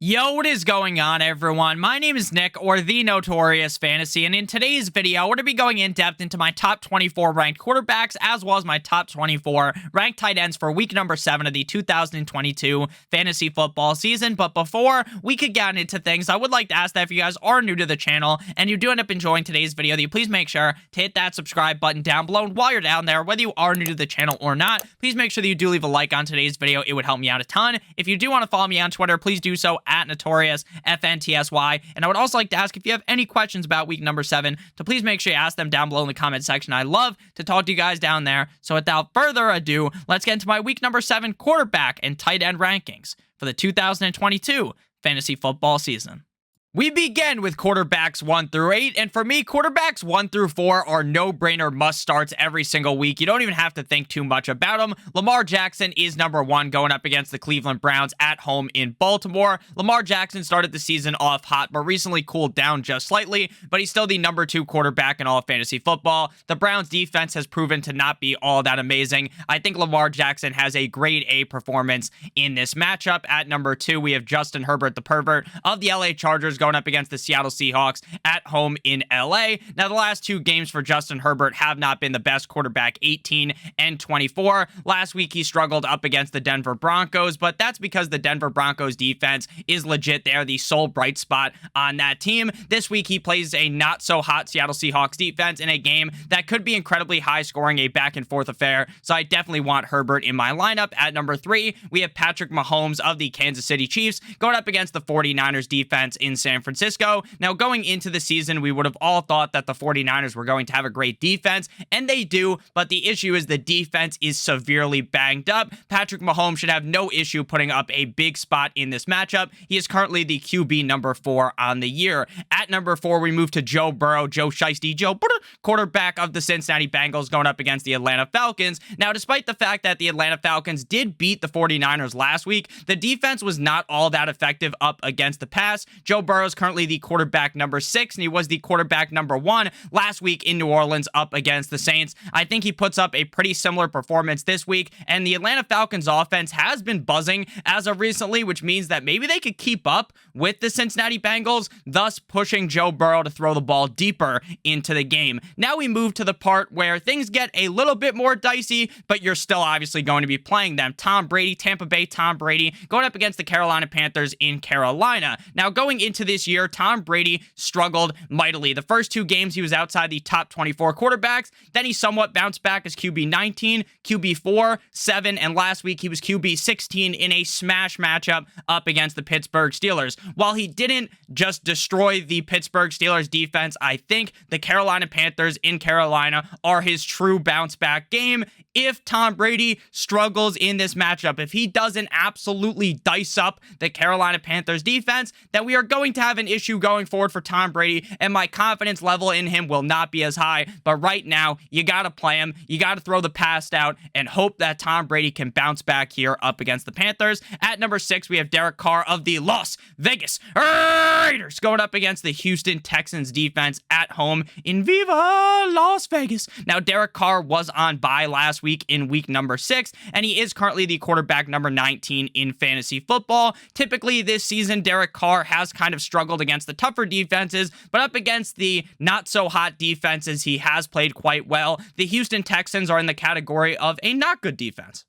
Yo, what is going on, everyone? My name is Nick, or the Notorious Fantasy, and in today's video, we're going to be going in depth into my top 24 ranked quarterbacks, as well as my top 24 ranked tight ends for week number 7 of the 2022 fantasy football season. But before we could get into things, I would like to ask that if you guys are new to the channel and you do end up enjoying today's video, that you please make sure to hit that subscribe button down below. And while you're down there, whether you are new to the channel or not, please make sure that you do leave a like on today's video. It would help me out a ton. If you do want to follow me on Twitter, please do so at notorious FNTSY. And I would also like to ask if you have any questions about week number 7 to please make sure you ask them down below in the comment section. I love to talk to you guys down there. So without further ado, let's get into my week number 7 quarterback and tight end rankings for the 2022 fantasy football season. We begin with quarterbacks 1 through 8, and for me, quarterbacks 1 through 4 are no-brainer must-starts every single week. You don't even have to think too much about them. Lamar Jackson is number 1 going up against the Cleveland Browns at home in Baltimore. Lamar Jackson started the season off hot, but recently cooled down just slightly, but he's still the number 2 quarterback in all of fantasy football. The Browns defense has proven to not be all that amazing. I think Lamar Jackson has a grade A performance in this matchup. At number 2, we have Justin Herbert, the pervert of the LA Chargers, going up against the Seattle Seahawks at home in LA. Now, the last 2 games for Justin Herbert have not been the best. Quarterback 18 and 24. Last week, he struggled up against the Denver Broncos, but that's because the Denver Broncos defense is legit. They are the sole bright spot on that team. This week, he plays a not-so-hot Seattle Seahawks defense in a game that could be incredibly high-scoring, a back-and-forth affair, so I definitely want Herbert in my lineup. At number 3, we have Patrick Mahomes of the Kansas City Chiefs going up against the 49ers defense in San Francisco. Now, going into the season, we would have all thought that the 49ers were going to have a great defense, and they do, but the issue is the defense is severely banged up. Patrick Mahomes should have no issue putting up a big spot in this matchup. He is currently the QB number 4 on the year. At number 4, we move to Joe Burrow, Joe Shiesty, quarterback of the Cincinnati Bengals, going up against the Atlanta Falcons. Now, despite the fact that the Atlanta Falcons did beat the 49ers last week, the defense was not all that effective up against the pass. Joe Burrow is currently the quarterback number 6, and he was the quarterback number 1 last week in New Orleans up against the Saints. I think he puts up a pretty similar performance this week, and the Atlanta Falcons offense has been buzzing as of recently, which means that maybe they could keep up with the Cincinnati Bengals, thus pushing Joe Burrow to throw the ball deeper into the game. Now we move to the part where things get a little bit more dicey, but you're still obviously going to be playing them. Tom Brady, Tampa Bay Tom Brady, going up against the Carolina Panthers in Carolina. Now, going into this year, Tom Brady struggled mightily. The first 2 games, he was outside the top 24 quarterbacks. Then he somewhat bounced back as QB 19, QB 4, 7, and last week he was QB 16 in a smash matchup up against the Pittsburgh Steelers. While he didn't just destroy the Pittsburgh Steelers defense, I think the Carolina Panthers in Carolina are his true bounce back game. If Tom Brady struggles in this matchup, if he doesn't absolutely dice up the Carolina Panthers defense, then we are going to have an issue going forward for Tom Brady, and my confidence level in him will not be as high. But right now, you got to play him. You got to throw the pass out and hope that Tom Brady can bounce back here up against the Panthers. At number 6, we have Derek Carr of the Las Vegas Raiders going up against the Houston Texans defense at home in Viva Las Vegas. Now, Derek Carr was on bye last week in week number 6, and he is currently the quarterback number 19 in fantasy football. Typically this season, Derek Carr has kind of struggled against the tougher defenses, but up against the not-so-hot defenses, he has played quite well. The Houston Texans are in the category of a not good defense.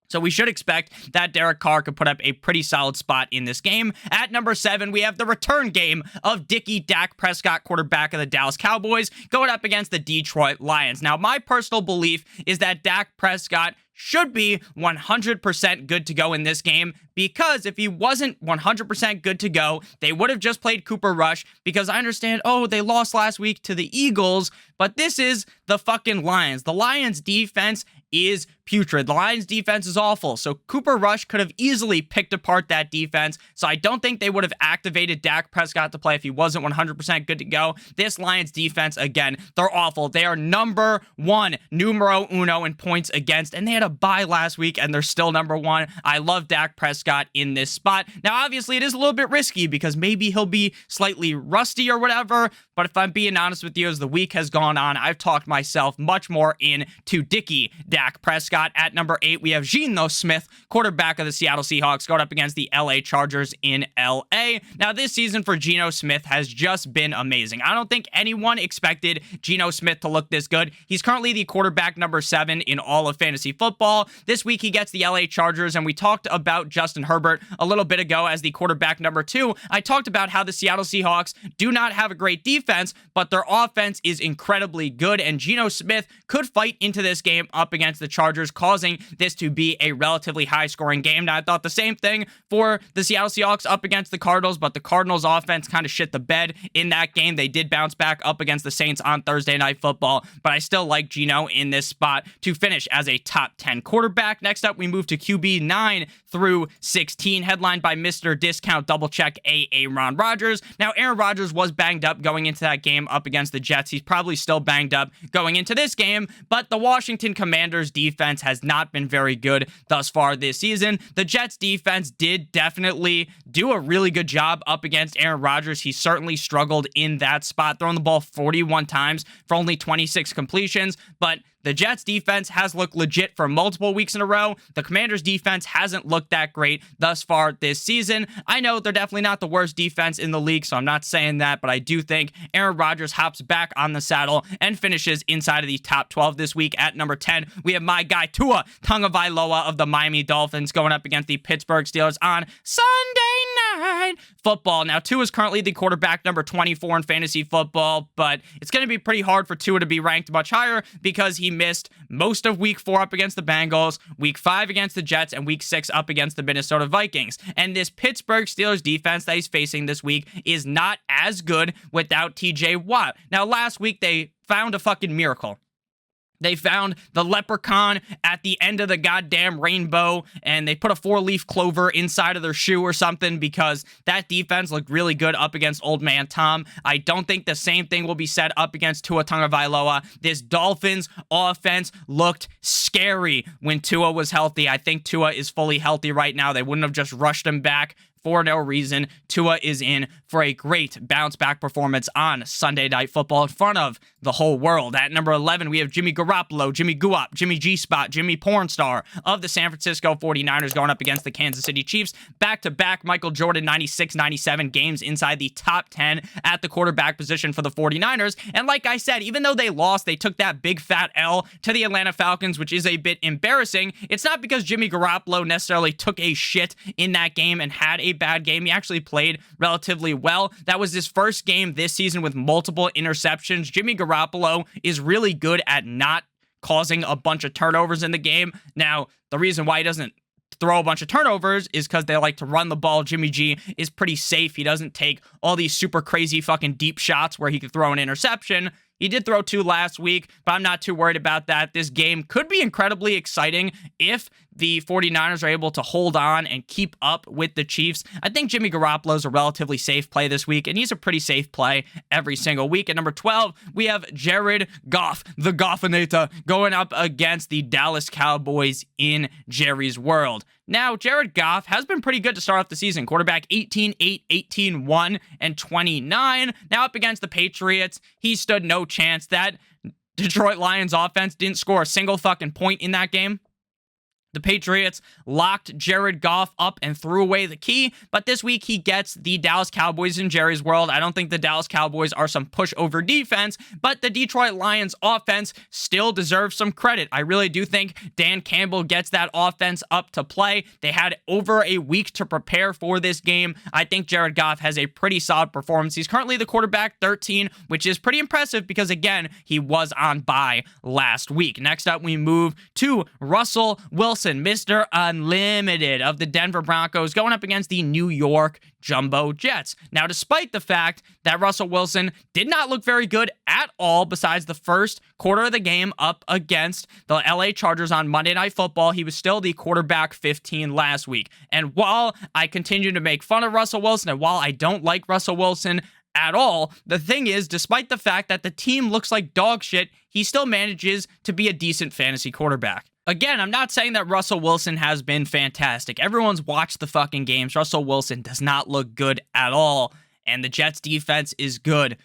So we should expect that Derek Carr could put up a pretty solid spot in this game. At number 7, we have the return game of Dak Prescott, quarterback of the Dallas Cowboys, going up against the Detroit Lions. Now, my personal belief is that Dak Prescott should be 100% good to go in this game, because if he wasn't 100% good to go, they would have just played Cooper Rush, because I understand, oh, they lost last week to the Eagles, but this is the fucking Lions. The Lions defense is putrid. The Lions defense is awful. So Cooper Rush could have easily picked apart that defense. So I don't think they would have activated Dak Prescott to play if he wasn't 100% good to go. This Lions defense, again, they're awful. They are number 1, numero uno in points against, and they had a bye last week, and they're still number 1. I love Dak Prescott in this spot. Now, obviously, it is a little bit risky because maybe he'll be slightly rusty or whatever, but if I'm being honest with you, as the week has gone on, I've talked myself much more into Dak Prescott. At number 8, we have Geno Smith, quarterback of the Seattle Seahawks, going up against the LA Chargers in LA. Now, this season for Geno Smith has just been amazing. I don't think anyone expected Geno Smith to look this good. He's currently the quarterback number 7 in all of fantasy football. This week, he gets the LA Chargers, and we talked about Justin Herbert a little bit ago as the quarterback number 2. I talked about how the Seattle Seahawks do not have a great defense, but their offense is incredibly good, and Geno Smith could fight into this game up against the Chargers, causing this to be a relatively high-scoring game. Now, I thought the same thing for the Seattle Seahawks up against the Cardinals, but the Cardinals offense kind of shit the bed in that game. They did bounce back up against the Saints on Thursday Night Football, but I still like Geno in this spot to finish as a top 10 quarterback. Next up, we move to QB 9 through 16, headlined by Mr. Discount Double Check Aaron Rodgers. Now, Aaron Rodgers was banged up going into that game up against the Jets. He's probably still banged up going into this game, but the Washington Commanders defense has not been very good thus far this season. The Jets defense did definitely do a really good job up against Aaron Rodgers. He certainly struggled in that spot, throwing the ball 41 times for only 26 completions, but the Jets defense has looked legit for multiple weeks in a row. The Commanders defense hasn't looked that great thus far this season. I know they're definitely not the worst defense in the league, so I'm not saying that, but I do think Aaron Rodgers hops back on the saddle and finishes inside of the top 12 this week. At number 10, we have my guy Tua Tagovailoa of the Miami Dolphins going up against the Pittsburgh Steelers on Sunday Night Football. Now, Tua is currently the quarterback number 24 in fantasy football, but it's going to be pretty hard for Tua to be ranked much higher because he missed most of week 4 up against the Bengals, week 5 against the Jets, and week 6 up against the Minnesota Vikings. And this Pittsburgh Steelers defense that he's facing this week is not as good without TJ Watt. Now, last week they found a fucking miracle. They found the leprechaun at the end of the goddamn rainbow, and they put a 4-leaf clover inside of their shoe or something because that defense looked really good up against Old Man Tom. I don't think the same thing will be said up against Tua Tagovailoa. This Dolphins offense looked scary when Tua was healthy. I think Tua is fully healthy right now. They wouldn't have just rushed him back for no reason. Tua is in for a great bounce-back performance on Sunday Night Football in front of the whole world. At number 11, we have Jimmy Garoppolo, Jimmy Guap, Jimmy G-Spot, Jimmy Pornstar of the San Francisco 49ers going up against the Kansas City Chiefs. Back-to-back Michael Jordan 96-97 games inside the top 10 at the quarterback position for the 49ers. And like I said, even though they lost, they took that big fat L to the Atlanta Falcons, which is a bit embarrassing. It's not because Jimmy Garoppolo necessarily took a shit in that game and had a bad game. He actually played relatively well. That was his first game this season with multiple interceptions. Jimmy Garoppolo is really good at not causing a bunch of turnovers in the game. Now, the reason why he doesn't throw a bunch of turnovers is because they like to run the ball. Jimmy G is pretty safe. He doesn't take all these super crazy fucking deep shots where he could throw an interception. He did throw 2 last week, but I'm not too worried about that. This game could be incredibly exciting if the 49ers are able to hold on and keep up with the Chiefs. I think Jimmy Garoppolo is a relatively safe play this week, and he's a pretty safe play every single week. At number 12, we have Jared Goff, the Goffinator, going up against the Dallas Cowboys in Jerry's World. Now, Jared Goff has been pretty good to start off the season. Quarterback 18-8, 18-1, and 29. Now up against the Patriots, he stood no chance. That Detroit Lions offense didn't score a single fucking point in that game. The Patriots locked Jared Goff up and threw away the key, but this week he gets the Dallas Cowboys in Jerry's World. I don't think the Dallas Cowboys are some pushover defense, but the Detroit Lions offense still deserves some credit. I really do think Dan Campbell gets that offense up to play. They had over a week to prepare for this game. I think Jared Goff has a pretty solid performance. He's currently the quarterback 13, which is pretty impressive because, again, he was on bye last week. Next up, we move to Russell Wilson, Mr. Unlimited of the Denver Broncos, going up against the New York Jumbo Jets. Now, despite the fact that Russell Wilson did not look very good at all besides the first quarter of the game up against the LA Chargers on Monday Night Football, he was still the quarterback 15 last week. And while I continue to make fun of Russell Wilson, and while I don't like Russell Wilson at all, the thing is, despite the fact that the team looks like dog shit, he still manages to be a decent fantasy quarterback. Again, I'm not saying that Russell Wilson has been fantastic. Everyone's watched the fucking games. Russell Wilson does not look good at all, and the Jets defense is good,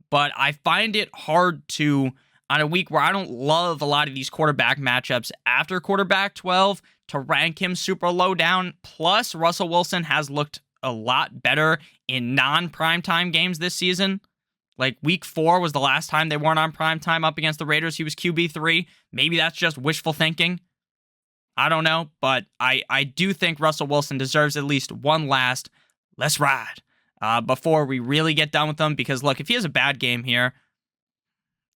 but I find it hard to on a week where I don't love a lot of these quarterback matchups after quarterback 12 to rank him super low down. Plus, Russell Wilson has looked a lot better in non-primetime games this season. Like week 4 was the last time they weren't on primetime up against the Raiders. He was QB3. Maybe that's just wishful thinking. I don't know, but I do think Russell Wilson deserves at least one last let's ride before we really get done with him. Because look, if he has a bad game here,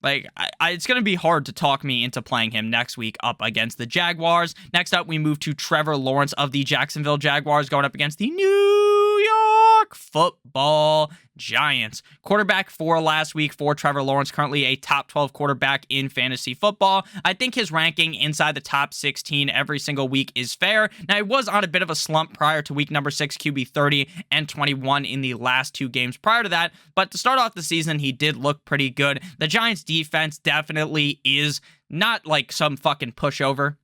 like, it's going to be hard to talk me into playing him next week up against the Jaguars. Next up, we move to Trevor Lawrence of the Jacksonville Jaguars going up against the New York Football Giants. Quarterback 4 last week for Trevor Lawrence, currently a top 12 quarterback in fantasy football. I think his ranking inside the top 16 every single week is fair. Now, he was on a bit of a slump prior to week number 6, QB 30 and 21 in the last 2 games prior to that, but to start off the season, he did look pretty good. The Giants defense definitely is not like some fucking pushover.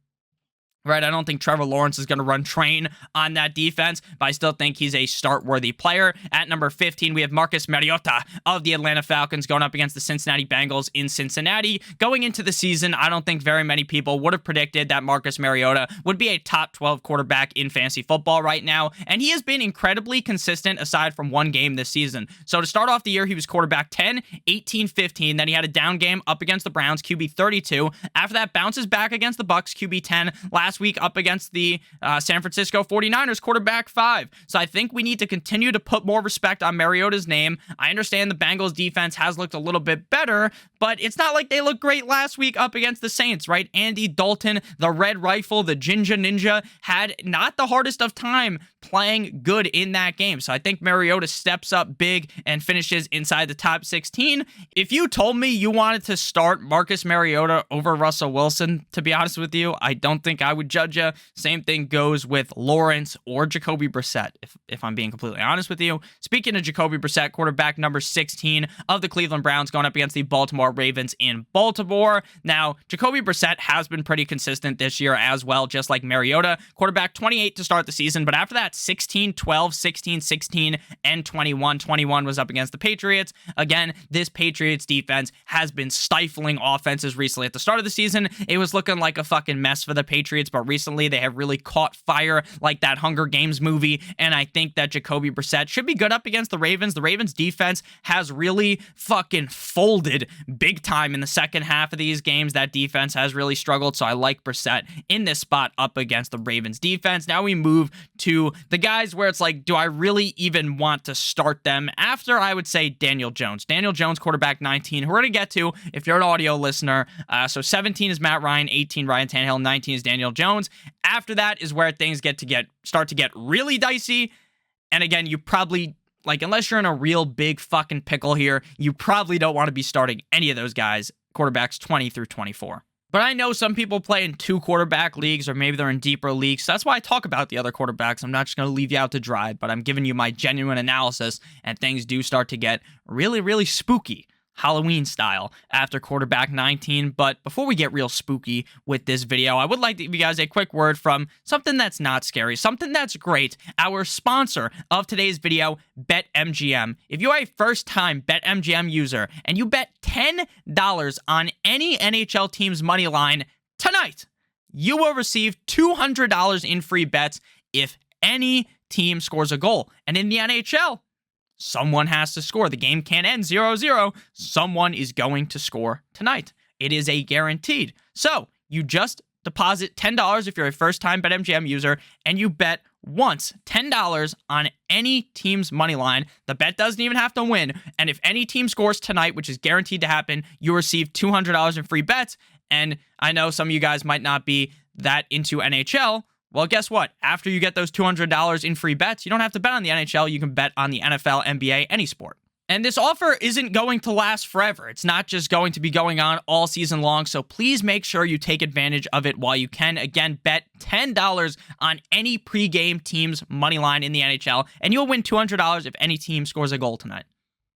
Right, I don't think Trevor Lawrence is going to run train on that defense, but I still think he's a start-worthy player. At number 15, we have Marcus Mariota of the Atlanta Falcons going up against the Cincinnati Bengals in Cincinnati. Going into the season, I don't think very many people would have predicted that Marcus Mariota would be a top 12 quarterback in fantasy football right now, and he has been incredibly consistent aside from one game this season. So to start off the year, he was quarterback 10, 18, 15, then he had a down game up against the Browns, QB 32. After that, bounces back against the Bucks, QB 10. Last week up against the San Francisco 49ers, quarterback 5. So I think we need to continue to put more respect on Mariota's name. I understand the Bengals defense has looked a little bit better, but it's not like they looked great last week up against the Saints, right? Andy Dalton, the Red Rifle, the Ginger Ninja, had not the hardest of time playing good in that game. So I think Mariota steps up big and finishes inside the top 16. If you told me you wanted to start Marcus Mariota over Russell Wilson, to be honest with you, I don't think I would judge you. Same thing goes with Lawrence or Jacoby Brissett, if I'm being completely honest with you. Speaking of Jacoby Brissett, quarterback number 16 of the Cleveland Browns going up against the Baltimore Ravens in Baltimore. Now, Jacoby Brissett has been pretty consistent this year as well, just like Mariota. Quarterback 28 to start the season, but after that, 16, 12, 16, 16, and 21. 21 was up against the Patriots. Again, this Patriots defense has been stifling offenses recently. At the start of the season, it was looking like a fucking mess for the Patriots, but recently they have really caught fire like that Hunger Games movie, and I think that Jacoby Brissett should be good up against the Ravens. The Ravens defense has really fucking folded big time in the second half of these games. That defense has really struggled, so I like Brissett in this spot up against the Ravens defense. Now we move to the guys where it's like, do I really even want to start them after, I would say, Daniel Jones. Daniel Jones, quarterback 19, who we're going to get to if you're an audio listener. So 17 is Matt Ryan, 18 Ryan Tannehill, 19 is Daniel Jones. After that is where things start to get really dicey. And again, you probably, like, unless you're in a real big fucking pickle here, you probably don't want to be starting any of those guys, quarterbacks 20 through 24. But I know some people play in 2 quarterback leagues, or maybe they're in deeper leagues. So that's why I talk about the other quarterbacks. I'm not just going to leave you out to dry, but I'm giving you my genuine analysis, and things do start to get really, really spooky, Halloween style, after quarterback 19. But before we get real spooky with this video, I would like to give you guys a quick word from something that's not scary, something that's great, our sponsor of today's video, BetMGM. If you're a first-time BetMGM user and you bet $10 on any NHL team's money line tonight, you will receive $200 in free bets if any team scores a goal. And in the NHL, someone has to score. The game can't end 0-0. Someone is going to score tonight. It is a guaranteed. So you just deposit $10 if you're a first-time BetMGM user, and you bet once $10 on any team's money line. The bet doesn't even have to win. And if any team scores tonight, which is guaranteed to happen, you receive $200 in free bets. And I know some of you guys might not be that into NHL. Well, guess what? After you get those $200 in free bets, you don't have to bet on the NHL. You can bet on the NFL, NBA, any sport. And this offer isn't going to last forever. It's not just going to be going on all season long. So please make sure you take advantage of it while you can. Again, bet $10 on any pregame team's money line in the NHL, and you'll win $200 if any team scores a goal tonight.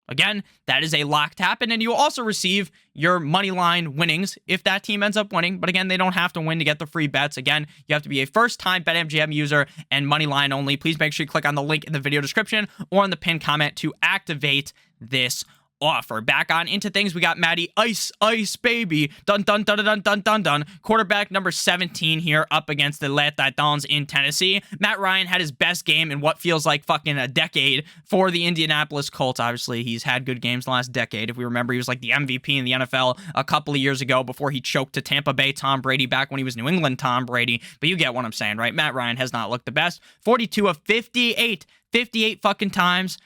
Again, that is a locked happen, and you will also receive your money line winnings if that team ends up winning. But again, they don't have to win to get the free bets. Again, you have to be a first-time BetMGM user and money line only. Please make sure you click on the link in the video description or on the pinned comment to activate this offer. Back on into things, we got Matty Ice Baby. Dun dun dun dun dun dun dun. Quarterback number 17 here up against the Le Titans in Tennessee. Matt Ryan had his best game in what feels like fucking a decade for the Indianapolis Colts. Obviously, he's had good games the last decade. If we remember, he was like the MVP in the NFL a couple of years ago before he choked to Tampa Bay Tom Brady back when he was New England Tom Brady. But you get what I'm saying, right? Matt Ryan has not looked the best. 42 of 58 fucking times.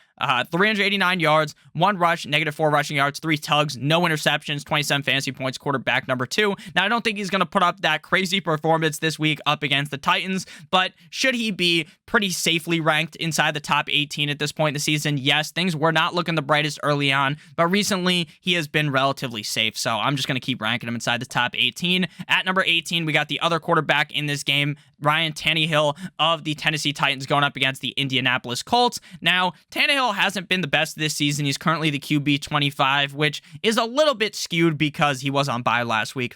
389 yards, 1 rush, -4 rushing yards, 3 tugs, no interceptions, 27 fantasy points, quarterback number 2. Now, I don't think he's going to put up that crazy performance this week up against the Titans, but should he be pretty safely ranked inside the top 18 at this point in the season? Yes, things were not looking the brightest early on, but recently he has been relatively safe, so I'm just going to keep ranking him inside the top 18. At number 18, we got the other quarterback in this game, Ryan Tannehill of the Tennessee Titans going up against the Indianapolis Colts. Now, Tannehill hasn't been the best this season. He's currently the QB 25, which is a little bit skewed because he was on bye last week.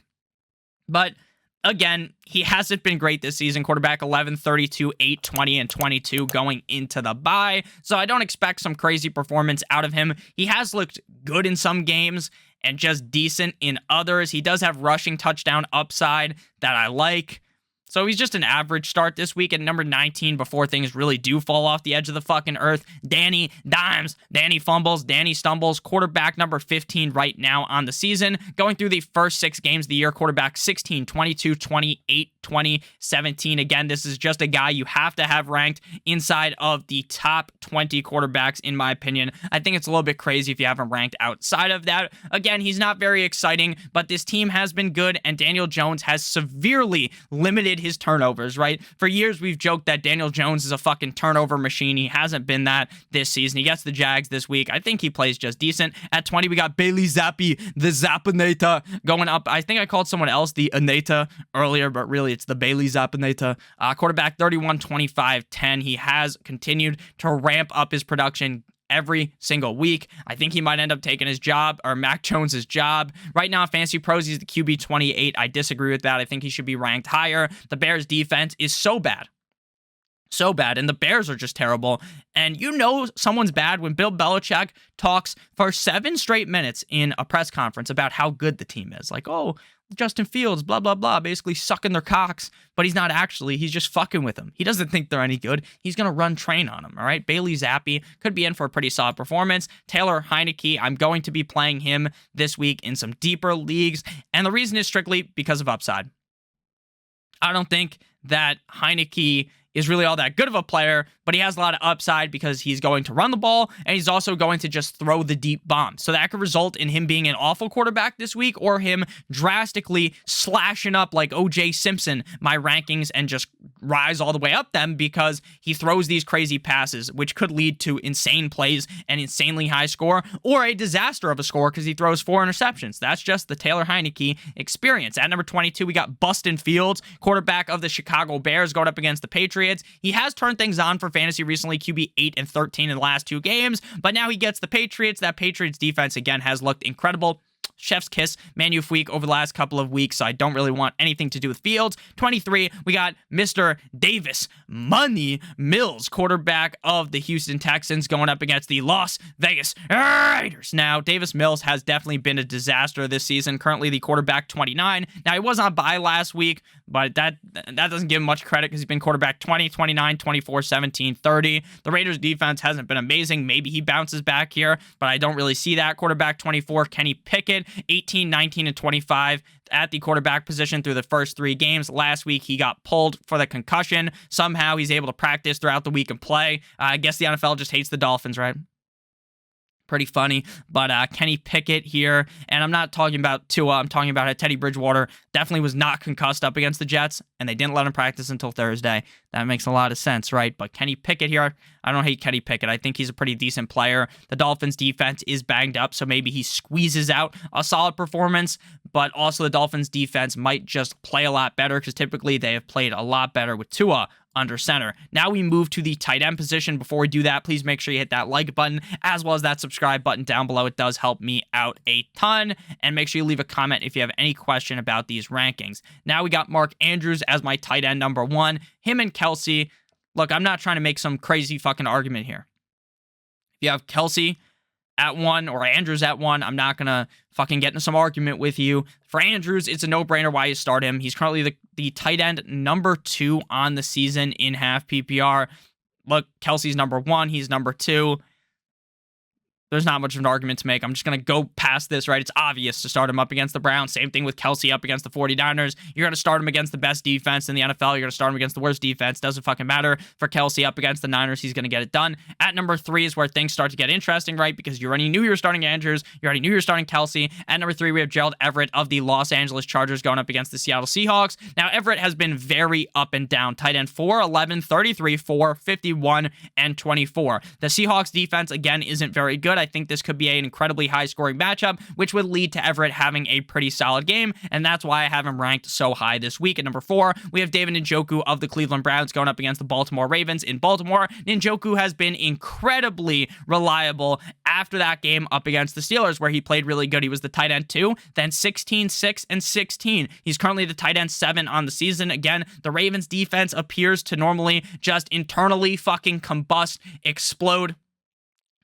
But again, he hasn't been great this season. Quarterback 11, 32, 8, 20, and 22 going into the bye. So I don't expect some crazy performance out of him. He has looked good in some games and just decent in others. He does have rushing touchdown upside that I like. So he's just an average start this week at number 19 before things really do fall off the edge of the fucking earth. Danny dimes, Danny fumbles, Danny stumbles. Quarterback number 15 right now on the season. Going through the first 6 games of the year, quarterback 16, 22, 28, 20, 17. Again, this is just a guy you have to have ranked inside of the top 20 quarterbacks, in my opinion. I think it's a little bit crazy if you have him ranked outside of that. Again, he's not very exciting, but this team has been good, and Daniel Jones has severely limited his turnovers, right? For years, we've joked that Daniel Jones is a fucking turnover machine. He hasn't been that this season. He gets the Jags this week. I think he plays just decent. At 20, we got Bailey Zappi, the Zappinator, going up. I think I called someone else the Anata earlier, but really it's the Bailey Zappinator. Quarterback 31, 25, 10. He has continued to ramp up his production every single week. I think he might end up taking his job, or Mac Jones's job. Right now, Fantasy Pros, he's the QB 28. I disagree with that. I think he should be ranked higher. The Bears' defense is so bad. So bad, and the Bears are just terrible. And you know someone's bad when Bill Belichick talks for 7 straight minutes in a press conference about how good the team is. Like, oh, Justin Fields, blah, blah, blah, basically sucking their cocks, but he's not actually. He's just fucking with them. He doesn't think they're any good. He's going to run train on them, all right? Bailey Zappi could be in for a pretty solid performance. Taylor Heineke, I'm going to be playing him this week in some deeper leagues, and the reason is strictly because of upside. I don't think that Heineke is really all that good of a player, but he has a lot of upside because he's going to run the ball, and he's also going to just throw the deep bomb. So that could result in him being an awful quarterback this week, or him drastically slashing up like O.J. Simpson my rankings and just rise all the way up them because he throws these crazy passes, which could lead to insane plays and insanely high score, or a disaster of a score because he throws 4 interceptions. That's just the Taylor Heineke experience. At number 22, we got Bustin Fields, quarterback of the Chicago Bears, going up against the Patriots. He has turned things on for fantasy recently, QB 8 and 13 in the last 2 games, but now he gets the Patriots. That Patriots defense, again, has looked incredible. Chef's kiss, Manufuik over the last couple of weeks, so I don't really want anything to do with Fields. 23, we got Mr. Davis Money Mills, quarterback of the Houston Texans, going up against the Las Vegas Raiders. Now, Davis Mills has definitely been a disaster this season, currently the quarterback 29. Now, he was on bye last week, but that doesn't give him much credit because he's been quarterback 20, 29, 24, 17, 30. The Raiders defense hasn't been amazing. Maybe he bounces back here, but I don't really see that. Quarterback 24, Kenny Pickett, 18, 19, and 25 at the quarterback position through the first 3 games. Last week, he got pulled for the concussion. Somehow, he's able to practice throughout the week and play. I guess the NFL just hates the Dolphins, right? Pretty funny, but Kenny Pickett here, and I'm not talking about Tua, I'm talking about how Teddy Bridgewater definitely was not concussed up against the Jets, and they didn't let him practice until Thursday. That makes a lot of sense, right? But Kenny Pickett here, I don't hate Kenny Pickett. I think he's a pretty decent player. The Dolphins' defense is banged up, so maybe he squeezes out a solid performance, but also the Dolphins' defense might just play a lot better because typically they have played a lot better with Tua under center. Now we move to the tight end position. Before we do that, please make sure you hit that like button as well as that subscribe button down below. It does help me out a ton. And make sure you leave a comment if you have any question about these rankings. Now we got Mark Andrews as my tight end number 1. Him and Kelsey. Look, I'm not trying to make some crazy fucking argument here. If you have Kelsey at 1 or Andrews at 1, I'm not going to fucking get into some argument with you. For Andrews, it's a no-brainer why you start him. He's currently the tight end number 2 on the season in half PPR. Look, Kelsey's number 1. He's number 2. There's not much of an argument to make. I'm just going to go past this, right? It's obvious to start him up against the Browns. Same thing with Kelsey up against the 49ers. You're going to start him against the best defense in the NFL. You're going to start him against the worst defense. Doesn't fucking matter. For Kelsey up against the Niners, he's going to get it done. At number 3 is where things start to get interesting, right? Because you already knew you were starting Andrews. You already knew you were starting Kelsey. At number 3, we have Gerald Everett of the Los Angeles Chargers going up against the Seattle Seahawks. Now, Everett has been very up and down. Tight end 4, 11, 33, 4, 51, and 24. The Seahawks defense, again, isn't very good. I think this could be an incredibly high-scoring matchup, which would lead to Everett having a pretty solid game, and that's why I have him ranked so high this week. At number 4, we have David Njoku of the Cleveland Browns going up against the Baltimore Ravens in Baltimore. Njoku has been incredibly reliable after that game up against the Steelers, where he played really good. He was the tight end 2, then 16, 6, and 16. He's currently the tight end 7 on the season. Again, the Ravens defense appears to normally just internally fucking combust, explode,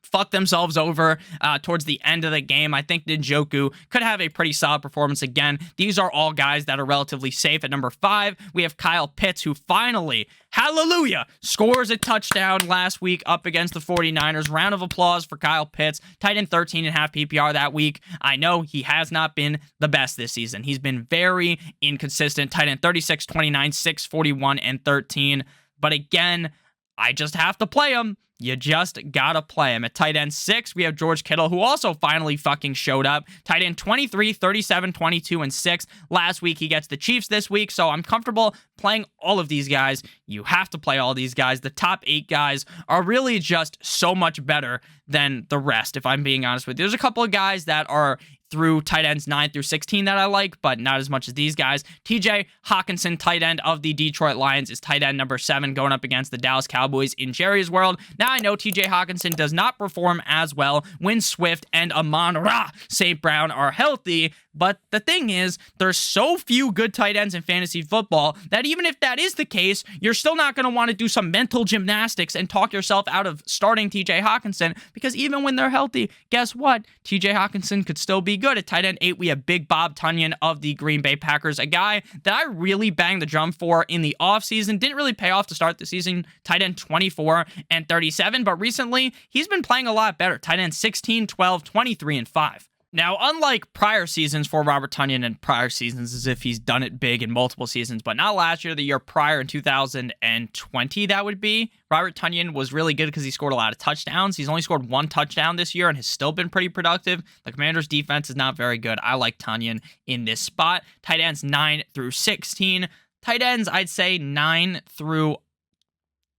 fuck themselves over towards the end of the game. I think Njoku could have a pretty solid performance again. These are all guys that are relatively safe. At number 5, we have Kyle Pitts, who finally, hallelujah, scores a touchdown last week up against the 49ers. Round of applause for Kyle Pitts. Tight end 13 and a half PPR that week. I know he has not been the best this season. He's been very inconsistent. Tight end 36, 29, 6, 41, and 13. But again, I just have to play him. You just gotta play him. At tight end 6, we have George Kittle, who also finally fucking showed up. Tight end 23, 37, 22, and 6. Last week, he gets the Chiefs this week, so I'm comfortable playing all of these guys. You have to play all these guys. The top 8 guys are really just so much better than the rest, if I'm being honest with you. There's a couple of guys that are through tight ends 9 through 16 that I like, but not as much as these guys. TJ Hawkinson, tight end of the Detroit Lions, is tight end number 7 going up against the Dallas Cowboys in Jerry's world. Now I know TJ Hawkinson does not perform as well when Swift and Amon-Ra St. Brown are healthy, but the thing is, there's so few good tight ends in fantasy football that even if that is the case, you're still not going to want to do some mental gymnastics and talk yourself out of starting TJ Hawkinson, because even when they're healthy, guess what? TJ Hawkinson could still be good. At tight end 8, we have Big Bob Tonyan of the Green Bay Packers, a guy that I really banged the drum for in the offseason. Didn't really pay off to start the season. Tight end 24 and 37, but recently he's been playing a lot better. Tight end 16, 12, 23, and 5. Now, unlike prior seasons for Robert Tonyan, and prior seasons as if he's done it big in multiple seasons, but not last year, the year prior in 2020, that would be, Robert Tonyan was really good because he scored a lot of touchdowns. He's only scored 1 touchdown this year and has still been pretty productive. The Commanders' defense is not very good. I like Tonyan in this spot. Tight ends 9 through 16. Tight ends, I'd say 9 through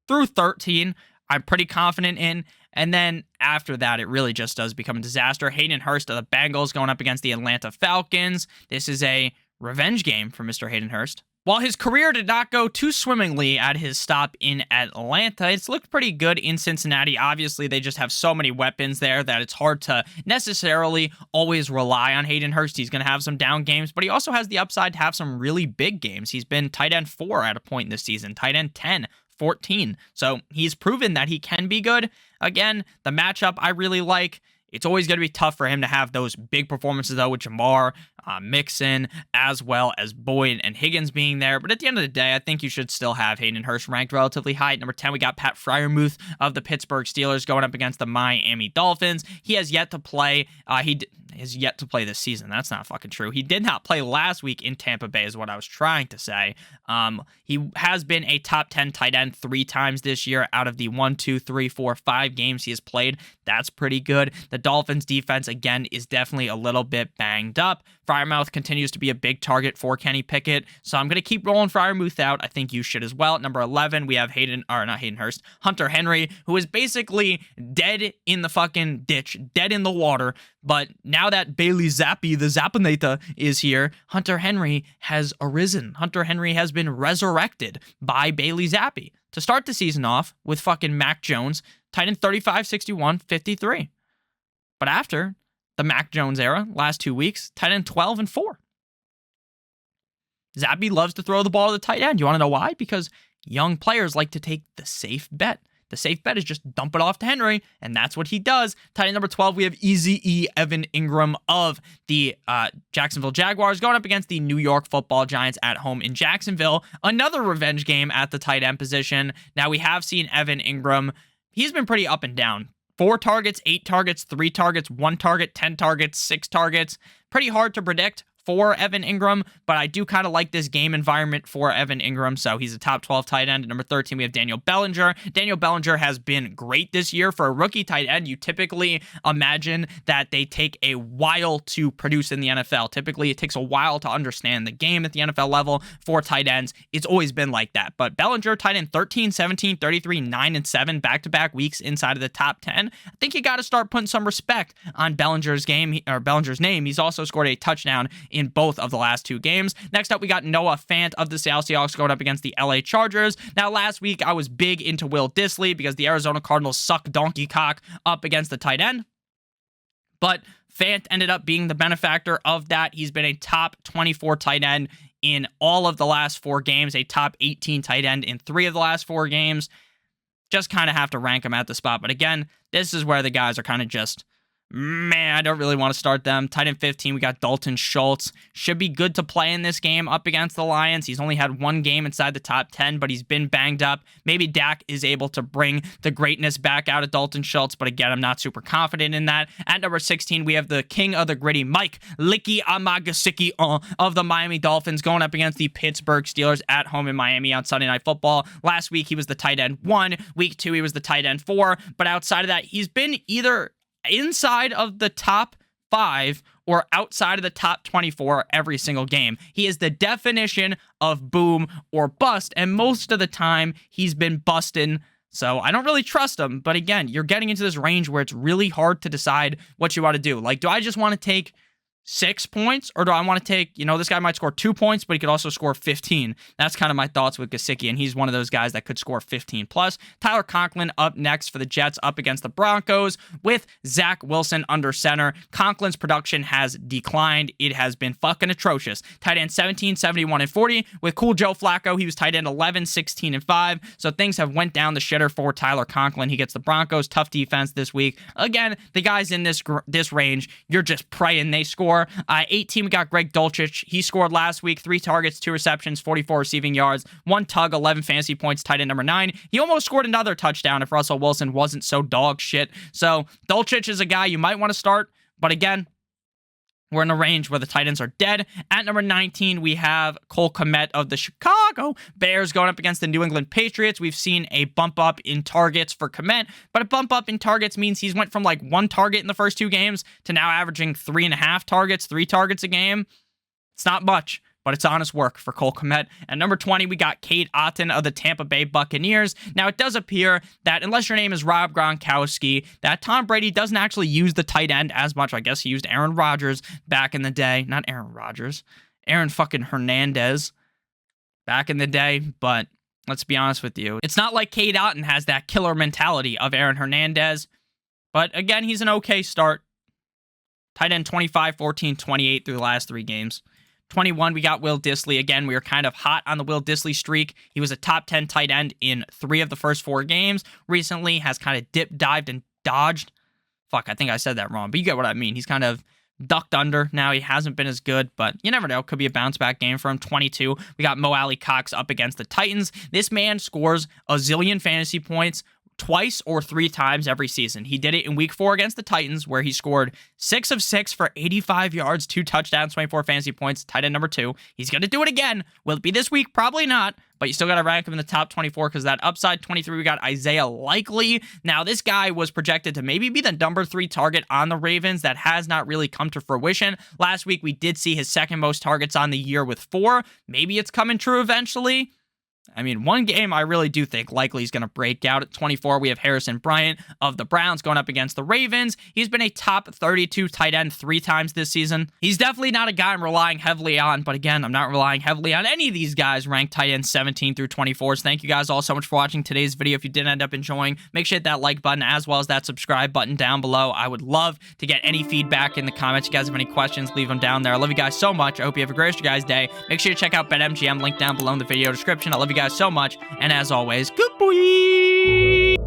13. I'm pretty confident in. And then after that, it really just does become a disaster. Hayden Hurst of the Bengals going up against the Atlanta Falcons. This is a revenge game for Mr. Hayden Hurst. While his career did not go too swimmingly at his stop in Atlanta, it's looked pretty good in Cincinnati. Obviously, they just have so many weapons there that it's hard to necessarily always rely on Hayden Hurst. He's going to have some down games, but he also has the upside to have some really big games. He's been tight end 4 at a point this season, tight end 10, 14. So he's proven that he can be good. Again, the matchup I really like. It's always going to be tough for him to have those big performances, though, with Jamar, Mixon, as well as Boyd and Higgins being there. But at the end of the day, I think you should still have Hayden Hurst ranked relatively high. At number 10, we got Pat Freiermuth of the Pittsburgh Steelers going up against the Miami Dolphins. He has yet to play. He has yet to play this season. That's not fucking true. He did not play last week in Tampa Bay is what I was trying to say. He has been a top 10 tight end 3 times this year out of the 1, 2, 3, 4, 5 games he has played. That's pretty good. The Dolphins defense, again, is definitely a little bit banged up. Freiermuth continues to be a big target for Kenny Pickett, so I'm going to keep rolling Freiermuth out. I think you should as well. At number 11, we have Hunter Henry, who is basically dead in the fucking ditch, dead in the water. But now that Bailey Zappi, the Zappinator, is here, Hunter Henry has arisen. Hunter Henry has been resurrected by Bailey Zappi to start the season off with fucking Mac Jones, tight end 35, 61, 53. But after the Mac Jones era, last 2 weeks, tight end 12 and 4. Zappi loves to throw the ball to the tight end. You want to know why? Because young players like to take the safe bet. the safe bet is just dump it off to Henry, and that's what he does. Tight end number 12, we have Eazy-E Evan Ingram of the Jacksonville Jaguars going up against the New York Football Giants at home in Jacksonville. Another revenge game at the tight end position. Now, we have seen Evan Ingram. He's been pretty up and down. 4 targets, 8 targets, 3 targets, 1 target, 10 targets, 6 targets. Pretty hard to predict for Evan Ingram, but I do kind of like this game environment for Evan Ingram, so he's a top 12 tight end. At number 13, we have Daniel Bellinger. Daniel Bellinger has been great this year. For a rookie tight end, you typically imagine that they take a while to produce in the NFL. Typically, it takes a while to understand the game at the NFL level for tight ends. It's always been like that, but Bellinger, tight end 13, 17, 33, 9, and 7 back-to-back weeks inside of the top 10. I think you got to start putting some respect on Bellinger's game, or Bellinger's name. He's also scored a touchdown in both of the last 2 games. Next up, we got Noah Fant of the Seattle Seahawks going up against the LA Chargers. Now, last week, I was big into Will Dissly because the Arizona Cardinals suck donkey cock up against the tight end. But Fant ended up being the benefactor of that. He's been a top 24 tight end in all of the last 4 games, a top 18 tight end in 3 of the last 4 games. Just kind of have to rank him at the spot. But again, this is where the guys are kind of just, man, I don't really want to start them. Tight end 15, we got Dalton Schultz. Should be good to play in this game up against the Lions. He's only had 1 game inside the top 10, but he's been banged up. Maybe Dak is able to bring the greatness back out of Dalton Schultz, but again, I'm not super confident in that. At number 16, we have the king of the gritty, Mike Licky Amagasicki of the Miami Dolphins going up against the Pittsburgh Steelers at home in Miami on Sunday Night Football. Last week, he was the tight end 1. Week 2, he was the tight end 4, but outside of that, he's been either inside of the top 5 or outside of the top 24 every single game. He is the definition of boom or bust, and most of the time he's been busting, so I don't really trust him. But again, you're getting into this range where it's really hard to decide what you want to do. Like, do I just want to take 6 points, or do I want to take, this guy might score 2 points, but he could also score 15. That's kind of my thoughts with Gesicki, and he's one of those guys that could score 15 plus. Tyler Conklin up next for the Jets up against the Broncos with Zach Wilson under center. Conklin's production has declined. It has been fucking atrocious. Tight end 17, 71, and 40. With cool Joe Flacco, he was tight end 11, 16, and 5. So things have went down the shitter for Tyler Conklin. He gets the Broncos. Tough defense this week. Again, the guys in this range, you're just praying they score. 18, we got Greg Dulcich. He scored last week, 3 targets, 2 receptions, 44 receiving yards, 1 tug, 11 fantasy points, tight end number 9. He almost scored another touchdown if Russell Wilson wasn't so dog shit. So Dulcich is a guy you might want to start, but again, we're in a range where the tight ends are dead. At number 19, we have Cole Kmet of the Chicago Bears going up against the New England Patriots. We've seen a bump up in targets for Kmet, but a bump up in targets means he's went from like 1 target in the first 2 games to now averaging 3.5 targets, 3 targets a game. It's not much, but it's honest work for Cole Kmet. At number 20, we got Kate Otten of the Tampa Bay Buccaneers. Now, it does appear that unless your name is Rob Gronkowski, that Tom Brady doesn't actually use the tight end as much. I guess he used Aaron Rodgers back in the day. Not Aaron Rodgers. Aaron fucking Hernandez back in the day. But let's be honest with you. It's not like Kate Otten has that killer mentality of Aaron Hernandez. But again, he's an okay start. Tight end 25, 14, 28 through the last 3 games. 21, we got Will Dissly. Again, we were kind of hot on the Will Dissly streak. He was a top 10 tight end in 3 of the first 4 games. Recently has kind of dipped, dived, and dodged. Fuck, I think I said that wrong, but you get what I mean. He's kind of ducked under now. He hasn't been as good, but you never know. Could be a bounce back game for him. 22, we got Mo Alley Cox up against the Titans. This man scores a zillion fantasy points twice or 3 times every season. He did it in week 4 against the Titans, where he scored 6 of 6 for 85 yards, 2 touchdowns, 24 fantasy points, tight end number 2. He's going to do it again. Will it be this week? Probably not, but you still got to rank him in the top 24 because that upside. 23, we got Isaiah Likely. Now, this guy was projected to maybe be the number 3 target on the Ravens. That has not really come to fruition. Last week, we did see his 2nd most targets on the year with 4. Maybe it's coming true eventually. I mean, 1 game I really do think Likely is going to break out. At 24, we have Harrison Bryant of the Browns going up against the Ravens. He's been a top 32 tight end 3 times this season. He's definitely not a guy I'm relying heavily on, but again, I'm not relying heavily on any of these guys ranked tight ends 17 through 24. So thank you guys all so much for watching today's video. If you did end up enjoying, make sure to hit that like button as well as that subscribe button down below. I would love to get any feedback in the comments. If you guys have any questions, leave them down there. I love you guys so much. I hope you have a great rest of your guys' day. Make sure to check out BetMGM, link down below in the video description. I love you guys so much, and as always, good boy!